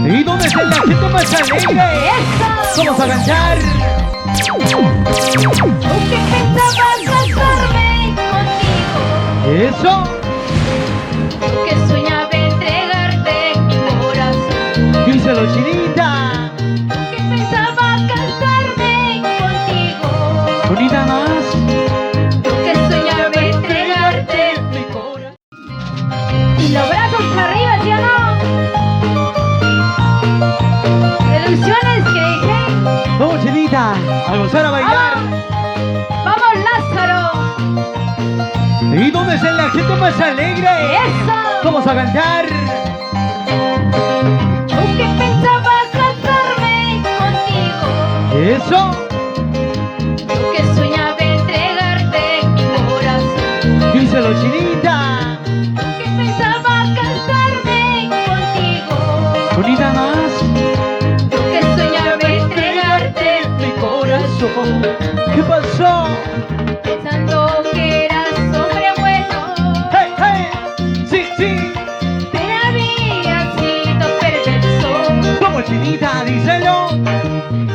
¿Y dónde está el acento más alegre? ¡Eso! Vamos a cantar. ¿Tú qué pensabas casarme contigo? Eso. Que soñaba entregarte mi corazón. Díselo, chinita. Que pensaba casarme contigo. Bonita más. Que soñaba entregarte mi corazón. y los brazos arriba, ¿sí o no? Ilusiones que dije. Vamos, chinita. A gozar, a bailar. Vamos, Lázaro. ¿Y dónde está el acento más alegre? Eso. Vamos a cantar. ¿Tú que pensabas casarme contigo? Eso. Que soñaba entregarte mi corazón. Díselo, chinita. Que pensaba casarme contigo. Bonita más. Que soñaba entregarte mi corazón. ¿Qué pasó? pensando que eras hombre bueno. ¡Hey, hey! ¡Sí, sí! Pero había sido perverso. Vamos, chinita, díselo.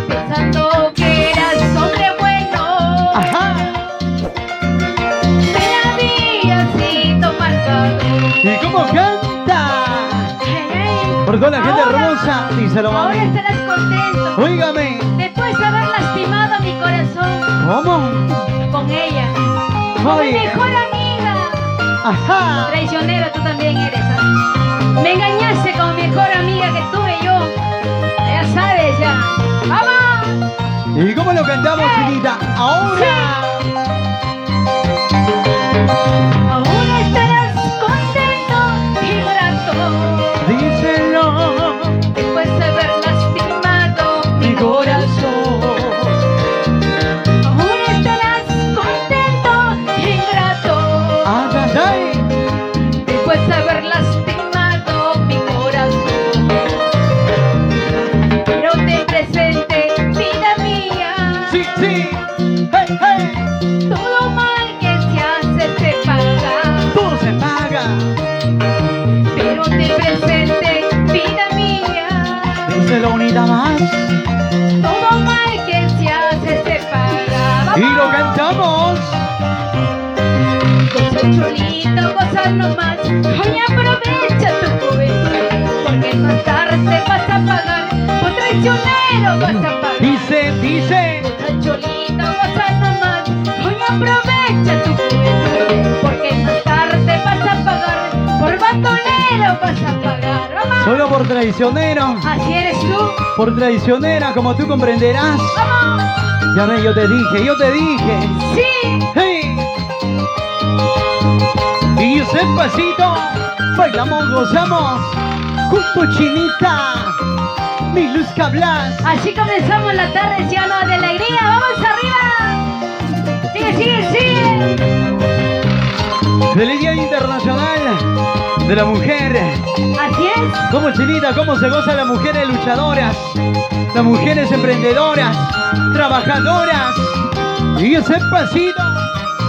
Pensando que eras hombre bueno. Ajá. Pero había sido malvado. ¿Y cómo canta? Por toda la gente Ahora- hermosa. Díselo, Ahora mami. estarás contento. Óigame. Después de haber lastimado mi corazón ¿Cómo? con ella. Mi Oye. mejor amiga. Ajá. Traicionero tú también eres. ¿Ah? Me engañaste con mi mejor amiga que tuve yo. Ya sabes ya. ¡Vamos! ¿Y cómo lo cantamos, chinita? Ahora. Ahora estarás contento y grato. Díselo. Después de haber lastimado mi corazón. Ahora estarás contento y grato. Ay, ay, ay. Después de haber lastimado mi corazón. Pero te presente, vida mía. Sí, sí. ¡Hey, hey! Todo mal que se hace se paga. Todo se paga. Pero te presente, vida mía. Díselo, bonita más. Todo mal que se hace se paga. Y lo ¡Vamos! cantamos. Goza chulito, goza nomás. Hoy aprovecha tu juventud. Porque más tarde vas a pagar. Por traicionero vas a pagar. Dice, dice. Goza chulito, goza nomás. Hoy aprovecha tu juventud. Porque más tarde vas a pagar. Por bandolero vas a pagar. ¡Vamos! Solo por traicionero. Así eres tú. Por traicionera, como tú comprenderás. ¡Vamos! Ya ve, yo te dije, yo te dije. ¡Sí! ¡Hey! Y ese pasito, bailamos, gozamos. Junto, chinita. Mi Luz Cablas. Así comenzamos la tarde, ¿sí o no? De alegría. ¡Vamos arriba! ¡Sigue, sigue, sigue! Feliz Día Internacional de la Mujer. Así es. Como, chinita, cómo se goza las mujeres luchadoras, las mujeres emprendedoras, trabajadoras. Y ese pasito.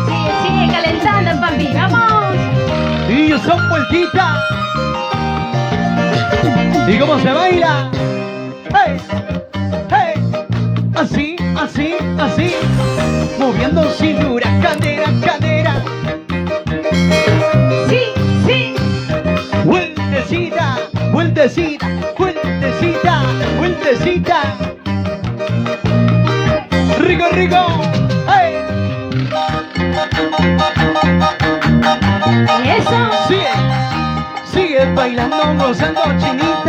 Sigue, sigue calentando, papi. ¡Vamos! Y son vueltita. ¿Y cómo se baila? ¡Hey! ¡Hey! Así, así, así. Moviendo cintura, cadera, cadera. Sí, sí. Vueltecita, vueltecita, vueltecita, vueltecita. Rico, rico. ¡Hey! ¿Y eso? Sigue, sigue bailando, gozando, chinita.